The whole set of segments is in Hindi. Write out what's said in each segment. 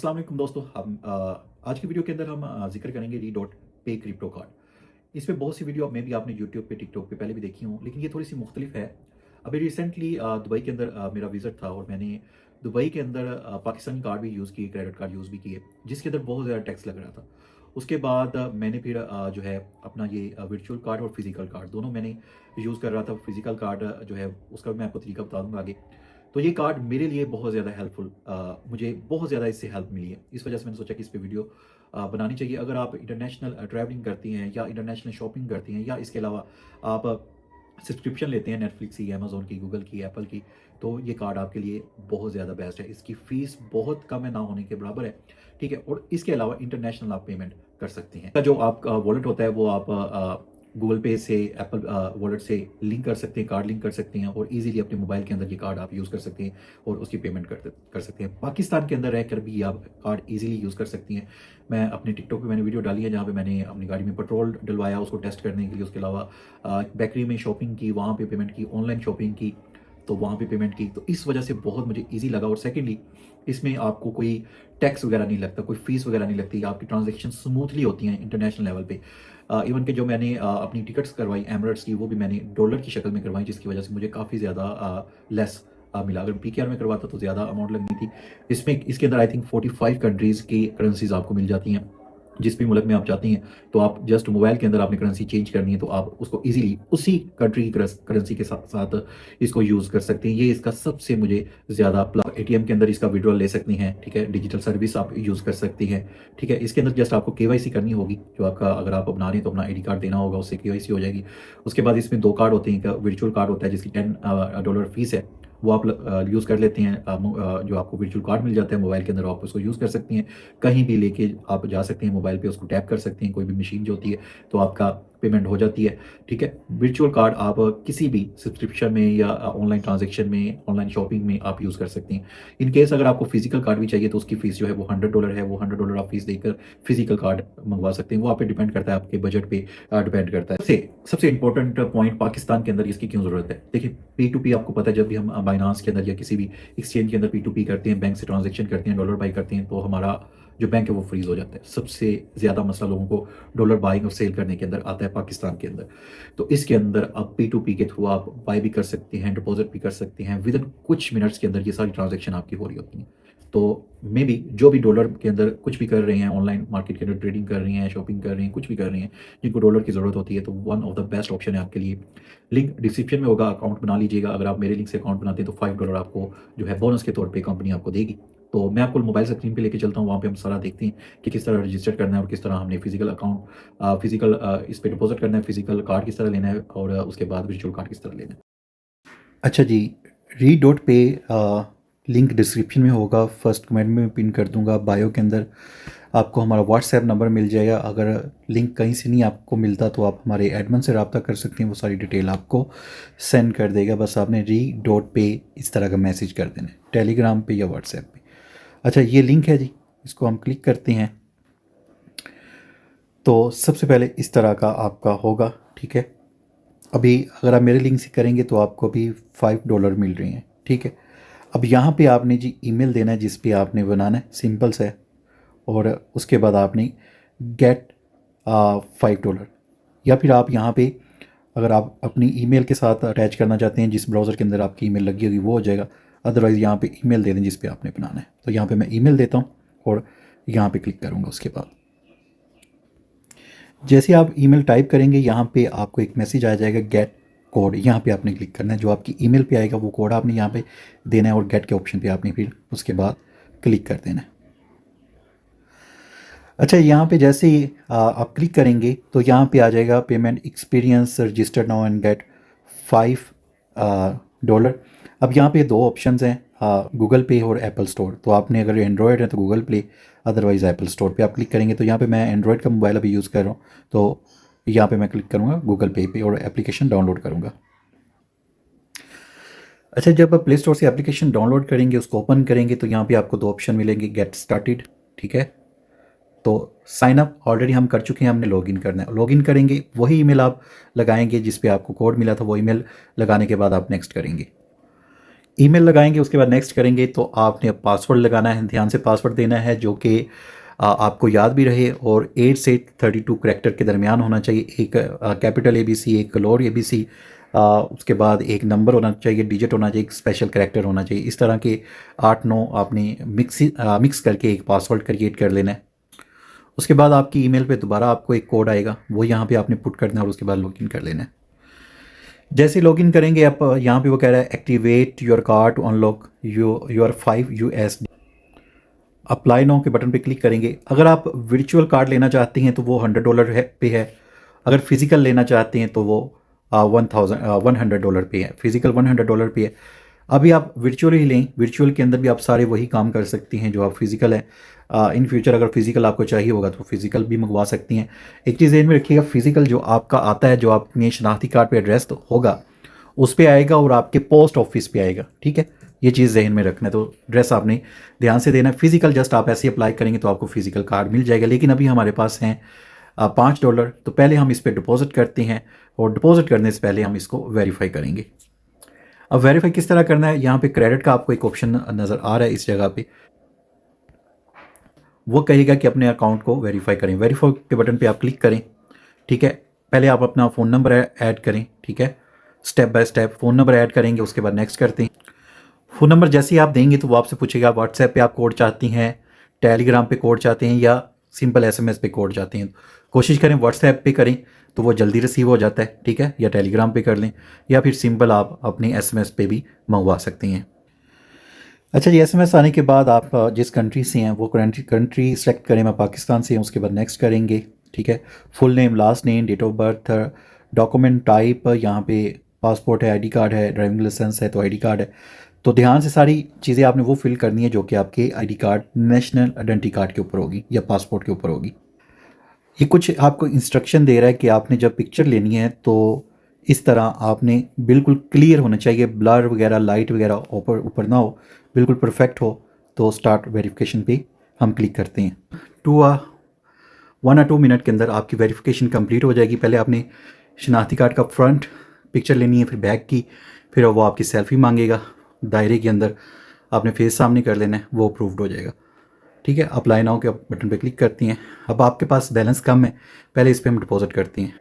अस्सलाम वालेकुम दोस्तों। हम आज की वीडियो के अंदर हम जिक्र करेंगे री डॉट पे क्रिप्टो कार्ड। इस पे बहुत सी वीडियो में भी आपने यूट्यूब पे टिकटॉक पे पहले भी देखी हूँ, लेकिन ये थोड़ी सी मुख्तलिफ है। अभी रिसेंटली दुबई के अंदर मेरा विजिट था और मैंने दुबई के अंदर पाकिस्तानी कार्ड भी यूज़ किए, क्रेडिट कार्ड यूज़ भी किए, जिसके अंदर बहुत ज़्यादा टैक्स लग रहा था। उसके बाद मैंने फिर जो है अपना ये वर्चुअल कार्ड और फिजिकल कार्ड दोनों मैंने यूज़ कर रहा था। फिजिकल कार्ड जो है उसका मैं आपको तरीका बता दूंगा आगे। तो ये कार्ड मेरे लिए बहुत ज़्यादा हेल्पफुल, मुझे बहुत ज़्यादा इससे हेल्प मिली है। इस वजह से मैंने सोचा कि इस पे वीडियो बनानी चाहिए। अगर आप इंटरनेशनल ट्रैवलिंग करती हैं या इंटरनेशनल शॉपिंग करती हैं या इसके अलावा आप सब्सक्रिप्शन लेते हैं नेटफ्लिक्स की, अमेज़न की, गूगल की, एप्पल की, तो ये कार्ड आपके लिए बहुत ज़्यादा बेस्ट है। इसकी फ़ीस बहुत कम है, ना होने के बराबर है, ठीक है? और इसके अलावा इंटरनेशनल आप पेमेंट कर सकती हैं। जो आपका वॉलेट होता है वो आप गूगल पे से, एप्पल वॉलेट से लिंक कर सकते हैं, कार्ड लिंक कर सकते हैं और इजीली अपने मोबाइल के अंदर ये कार्ड आप यूज़ कर सकते हैं और उसकी पेमेंट कर सकते हैं। पाकिस्तान के अंदर रहकर भी आप कार्ड इजीली यूज़ कर सकती हैं। मैं अपने टिकटॉक पे मैंने वीडियो डाली है जहाँ पे मैंने अपनी गाड़ी में पेट्रोल डलवाया उसको टेस्ट करने के लिए। उसके अलावा बेकरी में शॉपिंग की, वहाँ पे पेमेंट की, ऑनलाइन शॉपिंग की तो वहाँ पे पेमेंट की। तो इस वजह से बहुत मुझे ईज़ी लगा। और सेकेंडली इसमें आपको कोई टैक्स वगैरह नहीं लगता, कोई फ़ीस वगैरह नहीं लगती, आपकी ट्रांजेक्शन स्मूथली होती हैं इंटरनेशनल लेवल पे। इवन कि जो मैंने अपनी टिकट्स करवाई एमिरेट्स की, वो भी मैंने डॉलर की शक्ल में करवाई, जिसकी वजह से मुझे काफ़ी ज़्यादा लेस मिला। अगर पीकेआर में करवाता तो ज़्यादा अमाउंट लगनी थी। इसमें इसके अंदर आई थिंक 45 कंट्रीज़ की करेंसीज़ आपको मिल जाती हैं। जिस भी मुल्क में आप जाती हैं, तो आप जस्ट मोबाइल के अंदर आपने करेंसी चेंज करनी है, तो आप उसको ईज़िली उसी कंट्री की करेंसी के साथ इसको यूज़ कर सकते हैं। ये इसका सबसे मुझे ज़्यादा प्लस। एटीएम के अंदर इसका विड्रॉल ले सकती हैं, ठीक है? डिजिटल सर्विस आप यूज़ कर सकती हैं, ठीक है? इसके अंदर जस्ट आपको केवाईसी करनी होगी, जो आपका अगर आप बना रहे हैं तो अपना आईडी कार्ड देना होगा, उससे केवाईसी हो जाएगी। उसके बाद इसमें 2 कार्ड होते हैं, एक वर्चुअल कार्ड होता है जिसकी $10 फीस है, वो आप यूज़ कर लेते हैं। जो आपको वर्चुअल कार्ड मिल जाता है मोबाइल के अंदर, आप उसको यूज़ कर सकती हैं। कहीं भी लेके आप जा सकते हैं, मोबाइल पे उसको टैप कर सकते हैं, कोई भी मशीन जो होती है, तो आपका पेमेंट हो जाती है, ठीक है? वर्चुअल कार्ड आप किसी भी सब्सक्रिप्शन में या ऑनलाइन ट्रांज़ैक्शन में, ऑनलाइन शॉपिंग में आप यूज़ कर सकती हैं। इन केस अगर आपको फिज़िकल कार्ड भी चाहिए तो उसकी फ़ीस जो है वो $100 है, वो $100 आप फ़ीस देकर फिज़िकल कार्ड मंगवा सकते हैं। वो आप पे डिपेंड करता है, आपके बजट पे डिपेंड करता है। सबसे इम्पोर्टेंट पॉइंट पाकिस्तान के अंदर इसकी क्यों ज़रूरत है? देखिए, P2P आपको पता है, जब भी हम बाइनांस के अंदर या किसी भी एक्सचेंज के अंदर P2P करते हैं, बैंक से ट्रांज़ैक्शन करते हैं, डॉलर बाय करते हैं, तो हमारा जो बैंक है वो फ्रीज़ हो जाता है। सबसे ज़्यादा मसला लोगों को डॉलर बाइंग और सेल करने के अंदर आता है पाकिस्तान के अंदर। तो इसके अंदर आप P2P के थ्रू आप बाय भी कर सकते हैं, डिपॉज़िट भी कर सकते हैं। विदिन कुछ मिनट्स के अंदर ये सारी ट्रांज़ैक्शन आपकी हो रही होती हैं। तो मे बी जो भी डॉलर के अंदर कुछ भी कर रहे हैं, ऑनलाइन मार्केट के अंदर ट्रेडिंग कर रही हैं, शॉपिंग कर रही हैं, कुछ भी कर रही हैं, जिनको डॉलर की ज़रूरत होती है, तो one of the best option है आपके लिए। लिंक डिस्क्रिप्शन में होगा, अकाउंट बना लीजिएगा। अगर आप मेरे लिंक से अकाउंट बनाते हैं तो $5 आपको जो है बोनस के तौर पे कंपनी आपको देगी। तो मैं आपको मोबाइल स्क्रीन पे लेके चलता हूँ, वहाँ पे हम सारा देखते हैं कि किस तरह रजिस्टर करना है और किस तरह हमने फिजिकल इस पे डिपॉजिट करना है, फिजिकल कार्ड किस तरह लेना है और उसके बाद वर्चुअल कार्ड किस तरह लेना है। अच्छा जी, री डॉट पे लिंक डिस्क्रिप्शन में होगा, फर्स्ट कमेंट में पिन कर दूंगा। बायो के अंदर आपको हमारा व्हाट्सएप नंबर मिल जाएगा। अगर लिंक कहीं से नहीं आपको मिलता तो आप हमारे एडमिन से रब्ता कर सकते हैं, वो सारी डिटेल आपको सेंड कर देगा। बस आपने री डॉट पे इस तरह का मैसेज कर देना है, टेलीग्राम पे या व्हाट्सएप पे। अच्छा, ये लिंक है जी, इसको हम क्लिक करते हैं तो सबसे पहले इस तरह का आपका होगा, ठीक है? अभी अगर आप मेरे लिंक से करेंगे तो आपको अभी $5 मिल रही हैं, ठीक है? अब यहाँ पे आपने जी ईमेल देना है जिस पे आपने बनाना है, सिंपल सा है। और उसके बाद आपने गेट $5, या फिर आप यहाँ पे अगर आप अपनी ईमेल के साथ अटैच करना चाहते हैं, जिस ब्राउज़र के अंदर आपकी ईमेल लगी होगी वो हो जाएगा। अदरवाइज़ यहाँ पे ईमेल दे दें जिस पे आपने बनाना है। तो यहाँ पे मैं ईमेल देता हूँ और यहाँ पे क्लिक करूँगा। उसके बाद जैसे आप ईमेल टाइप करेंगे, यहाँ पे आपको एक मैसेज आ जाएगा गेट कोड, यहाँ पे आपने क्लिक करना है। जो आपकी ईमेल पे आएगा वो कोड आपने यहाँ पे देना है और गेट के ऑप्शन पे आपने फिर उसके बाद क्लिक कर देना है। अच्छा, यहाँ पे जैसे ही आप क्लिक करेंगे तो यहाँ पे आ जाएगा payment experience registered now and get $5। अब यहाँ पे दो ऑप्शंस हैं, गूगल पे और एप्पल स्टोर। तो आपने अगर एंड्रॉयड है तो Google play, otherwise Apple store पे आप क्लिक करेंगे। तो यहाँ पे मैं एंड्रॉयड का मोबाइल अभी यूज़ कर रहा हूँ, तो यहाँ पे मैं क्लिक करूँगा गूगल पे पे और एप्लीकेशन डाउनलोड करूँगा। अच्छा, जब आप प्ले स्टोर से एप्लीकेशन डाउनलोड करेंगे, उसको ओपन करेंगे, तो यहाँ पे आपको दो ऑप्शन मिलेंगे, गेट स्टार्टेड, ठीक है? तो साइन अप ऑलरेडी हम कर चुके हैं, हमने लॉगिन करना है। लॉगिन करेंगे, वही ईमेल आप लगाएंगे जिस पे आपको कोड मिला था, वो ईमेल लगाने के बाद आप नेक्स्ट करेंगे। ईमेल लगाएंगे, उसके बाद नेक्स्ट करेंगे तो आपने अब पासवर्ड लगाना है, ध्यान से पासवर्ड देना है जो कि आपको याद भी रहे और 8 से 32 करैक्टर के दरमियान होना चाहिए। एक कैपिटल ABC, एक लोअर ABC, उसके बाद एक नंबर होना चाहिए, डिजिट होना चाहिए, एक स्पेशल करैक्टर होना चाहिए। इस तरह के 8-9 आपने मिक्स करके एक पासवर्ड क्रिएट कर लेना है। उसके बाद आपकी ईमेल पे दोबारा आपको एक कोड आएगा, वो यहाँ पे आपने पुट करना है और उसके बाद लॉगिन कर लेना है। जैसे लॉगिन करेंगे आप यहाँ पे वो कह रहा है activate your card to unlock your 5 USD। Apply now के बटन पे क्लिक करेंगे। अगर आप वर्चुअल कार्ड लेना चाहते हैं तो वो $100 पे है। अगर फिजिकल लेना चाहते हैं तो वो $100 पे है। फिजिकल $100 पे है। अभी आप वर्चुअल ही लें, वर्चुअल के अंदर भी आप सारे वही काम कर सकती हैं जो आप फिजिकल है। इन फ्यूचर अगर फिजिकल आपको चाहिए होगा तो फिजिकल भी मंगवा सकती हैं। एक चीज़ ध्यान में रखिएगा, फिजिकल जो आपका आता है, जो आपने शनाख्ती कार्ड पे एड्रेस तो होगा उस पे आएगा और आपके पोस्ट ऑफिस पे आएगा, ठीक है। ये चीज़ जहन में रखना है, तो एड्रेस आपने ध्यान से देना है। फिजिकल जस्ट आप ऐसे अप्लाई करेंगे तो आपको फिजिकल कार्ड मिल जाएगा। लेकिन अभी हमारे पास हैं $5, तो पहले हम इस पर डिपॉजिट करते हैं और डिपॉजिट करने से पहले हम इसको वेरीफाई करेंगे। अब वेरीफाई किस तरह करना है, यहाँ पे क्रेडिट का आपको एक ऑप्शन नज़र आ रहा है इस जगह पे, वो कहेगा कि अपने अकाउंट को वेरीफाई करें। वेरीफाई के बटन पे आप क्लिक करें, ठीक है। पहले आप अपना फ़ोन नंबर ऐड करें, ठीक है। Step by step phone number add करेंगे, उसके बाद नेक्स्ट करते हैं। फ़ोन नंबर जैसे ही आप देंगे तो वो आपसे पूछेगा व्हाट्सएप पे आप कोड चाहती हैं, टेलीग्राम पे कोड चाहते हैं या सिंपल SMS पे कोड चाहते हैं। कोशिश करें व्हाट्सएप पे करें तो वो जल्दी रिसीव हो जाता है, ठीक है। या टेलीग्राम पे कर लें या फिर सिंपल आप अपनी SMS पे भी मंगवा सकती हैं। अच्छा जी, SMS आने के बाद आप जिस कंट्री से हैं वो कंट्री सेलेक्ट करें। मैं पाकिस्तान से हूँ, उसके बाद नेक्स्ट करेंगे, ठीक है। Full name, last name, date of birth, document type, यहाँ पे पासपोर्ट है, ID कार्ड है, ड्राइविंग लाइसेंस है तो ID कार्ड है। तो ध्यान से सारी चीज़ें आपने वो फिल करनी है जो कि आपके ID card, national identity card के ऊपर होगी या पासपोर्ट के ऊपर होगी। ये कुछ आपको इंस्ट्रक्शन दे रहा है कि आपने जब पिक्चर लेनी है तो इस तरह आपने बिल्कुल क्लियर होना चाहिए, ब्लर वगैरह, लाइट वगैरह ऊपर ऊपर ना हो, बिल्कुल परफेक्ट हो। तो स्टार्ट वेरिफिकेशन पे हम क्लिक करते हैं। 1 या 2 मिनट के अंदर आपकी वेरिफिकेशन कंप्लीट हो जाएगी। पहले आपने शनाख्ती कार्ड का फ्रंट पिक्चर लेनी है, फिर बैक की, फिर वो आपकी सेल्फी मांगेगा। दायरे के अंदर आपने फेस सामने कर लेना है, वो अप्रूव्ड हो जाएगा, ठीक है। अप्लाई नाउ के बटन पे क्लिक करती हैं। अब आपके पास बैलेंस कम है, पहले इस पर हम डिपॉजिट करती हैं।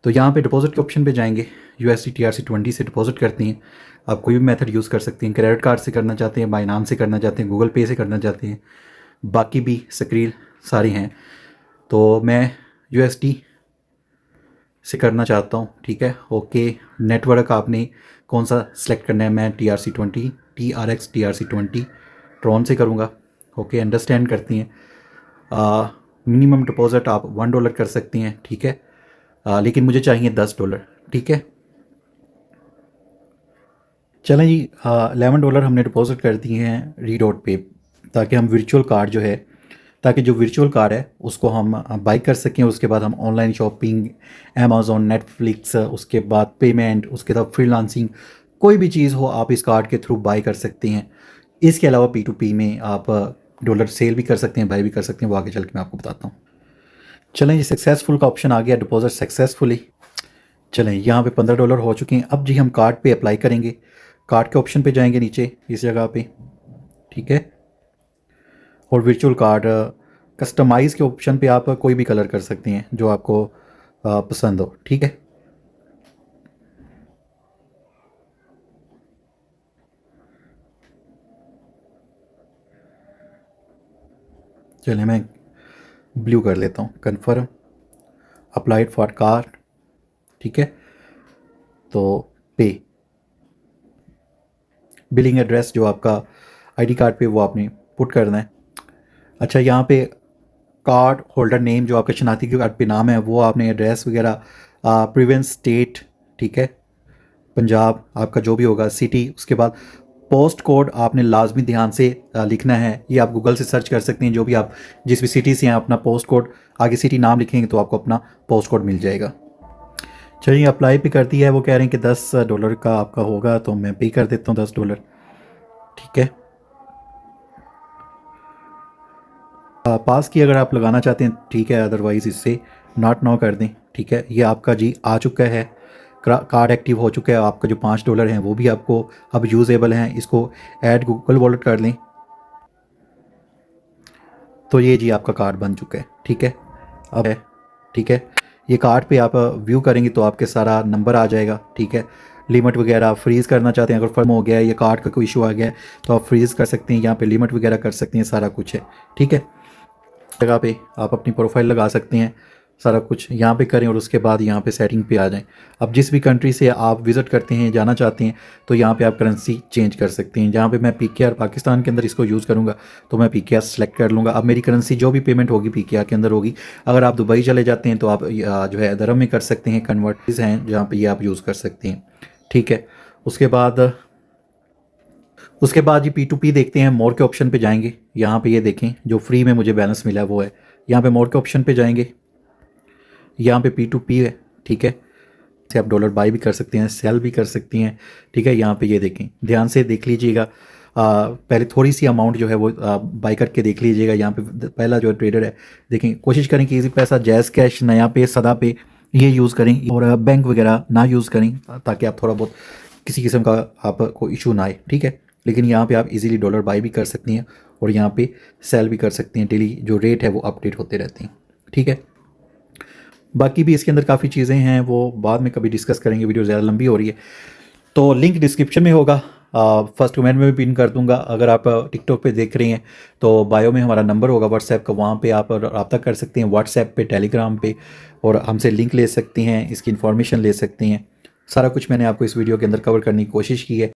तो यहाँ पे डिपॉजिट के ऑप्शन पे जाएंगे, USD TRC20 से डिपॉजिट करती हैं। आप कोई भी मेथड यूज़ कर सकती हैं, क्रेडिट कार्ड से करना चाहते हैं, बाइनाम से करना चाहते हैं, गूगल पे से करना चाहते हैं, बाकी भी स्क्रीन सारी हैं। तो मैं USD से करना चाहता हूँ, ठीक है। ओके, नेटवर्क आपने कौन सा सेलेक्ट करना है, मैं TRC20 TRX TRC20 ट्रॉन से करूँगा। ओके, अंडरस्टैंड करती हैं। मिनिमम डिपॉजिट आप $1 कर सकती हैं, ठीक है। लेकिन मुझे चाहिए $10, ठीक है। चलें जी, $11 हमने डिपॉजिट कर दिए हैं रीडॉट पे, ताकि हम वर्चुअल कार्ड जो है, ताकि जो वर्चुअल कार्ड है उसको हम बाई कर सकें। उसके बाद हम ऑनलाइन शॉपिंग, अमेज़ॉन, नेटफ्लिक्स, उसके बाद पेमेंट, उसके बाद फ्रीलांसिंग, कोई भी चीज़ हो आप इस कार्ड के थ्रू बाई कर सकते हैं। इसके अलावा P2P में आप डॉलर सेल भी कर सकते हैं, बाई भी कर सकते हैं, वो आगे चल के मैं आपको बताता हूँ। चलें जी, सक्सेसफुल का ऑप्शन आ गया, डिपॉजिट सक्सेसफुली। चलें, यहाँ पे $15 हो चुके हैं। अब जी हम कार्ड पे अप्लाई करेंगे। कार्ड के ऑप्शन पे जाएंगे नीचे इस जगह पे, ठीक है। और वर्चुअल कार्ड कस्टमाइज़ के ऑप्शन पे आप कोई भी कलर कर सकते हैं जो आपको पसंद हो, ठीक है। चलिए मैं ब्लू कर लेता हूँ, कन्फर्म, अप्लाइड फॉर कार्ड, ठीक है। तो पे, बिलिंग एड्रेस जो आपका ID कार्ड पे वो आपने पुट करना है। अच्छा, यहाँ पे कार्ड होल्डर नेम जो आपके शनाख्ती कार्ड पे नाम है वो आपने एड्रेस वगैरह, प्रीवियस स्टेट, ठीक है, पंजाब आपका जो भी होगा, सिटी, उसके बाद पोस्ट कोड आपने लाजमी ध्यान से लिखना है। ये आप गूगल से सर्च कर सकते हैं, जो भी आप जिस भी सिटी से हैं अपना पोस्ट कोड, आगे सिटी नाम लिखेंगे तो आपको अपना पोस्ट कोड मिल जाएगा। चलिए अप्लाई पे करती है, वो कह रहे हैं कि $10 का आपका होगा, तो मैं पे कर देता हूँ $10, ठीक है। पास की अगर आप लगाना चाहते हैं ठीक है, अदरवाइज़ इससे नॉट नो कर दें, ठीक है। ये आपका जी आ चुका है कार्ड एक्टिव हो चुका है, आपका जो $5 हैं वो भी आपको अब यूजेबल हैं। इसको ऐड गूगल वॉलेट कर लें तो ये जी आपका कार्ड बन चुका है। ठीक है, अब है, ठीक है, ये कार्ड पे आप व्यू करेंगे तो आपके सारा नंबर आ जाएगा। ठीक है, लिमिट वगैरह फ्रीज़ करना चाहते हैं, अगर फर्म हो गया है, ये कार्ड का कोई इशू आ गया है तो आप फ्रीज़ कर सकते हैं, यहाँ पे लिमिट वगैरह कर सकते हैं, सारा कुछ है। ठीक है, जगह पे आप अपनी प्रोफाइल लगा सकते हैं, सारा कुछ यहाँ पे करें और उसके बाद यहाँ पे सेटिंग पे आ जाएं। अब जिस भी कंट्री से आप विज़िट करते हैं, जाना चाहते हैं, तो यहाँ पे आप करेंसी चेंज कर सकते हैं। जहाँ पे मैं PKR पाकिस्तान के अंदर इसको यूज़ करूँगा तो मैं PKR सेलेक्ट कर लूँगा। अब मेरी करेंसी जो भी पेमेंट होगी PKR के अंदर होगी। अगर आप दुबई चले जाते हैं तो आप जो है दरहम में कर सकते हैं, कन्वर्टर्स हैं जहाँ पर ये आप यूज़ कर सकते हैं। ठीक है, उसके बाद ये P2P देखते हैं, मोर के ऑप्शन पे जाएंगे। यहाँ पे ये देखें जो फ्री में मुझे बैलेंस मिला है वो है, यहाँ पे मोर के ऑप्शन पे जाएंगे, यहाँ पे P2P है। ठीक है, से आप डॉलर बाई भी कर सकते हैं, सेल भी कर सकती हैं। ठीक है, यहाँ पे ये देखें, ध्यान से देख लीजिएगा। पहले थोड़ी सी अमाउंट जो है वो बाई करके देख लीजिएगा। यहाँ पे पहला जो ट्रेडर है, देखें, कोशिश करें कि इसी पैसा जैज़ कैश, नया पे, सदा पे ये यूज़ करें और बैंक वगैरह ना यूज़ करें, ताकि आप थोड़ा बहुत किसी किस्म का आपको इशू ना आए। ठीक है, लेकिन यहाँ पे आप इजीली डॉलर बाई भी कर सकती हैं और यहाँ पे सेल भी कर सकती हैं। डेली जो रेट है वो अपडेट होते रहते हैं। ठीक है, बाकी भी इसके अंदर काफ़ी चीज़ें हैं, वो बाद में कभी डिस्कस करेंगे, वीडियो ज़्यादा लंबी हो रही है। तो लिंक डिस्क्रिप्शन में होगा, फर्स्ट कमेंट में भी पिन कर दूंगा। अगर आप टिकटॉक पे देख रही हैं तो बायो में हमारा नंबर होगा व्हाट्सएप का, वहाँ पे आप रब्ता कर सकते हैं, व्हाट्सएप पे, टेलीग्राम पे, और हमसे लिंक ले सकती हैं, इसकी इन्फॉर्मेशन ले सकती हैं। सारा कुछ मैंने आपको इस वीडियो के अंदर कवर करने की कोशिश की है।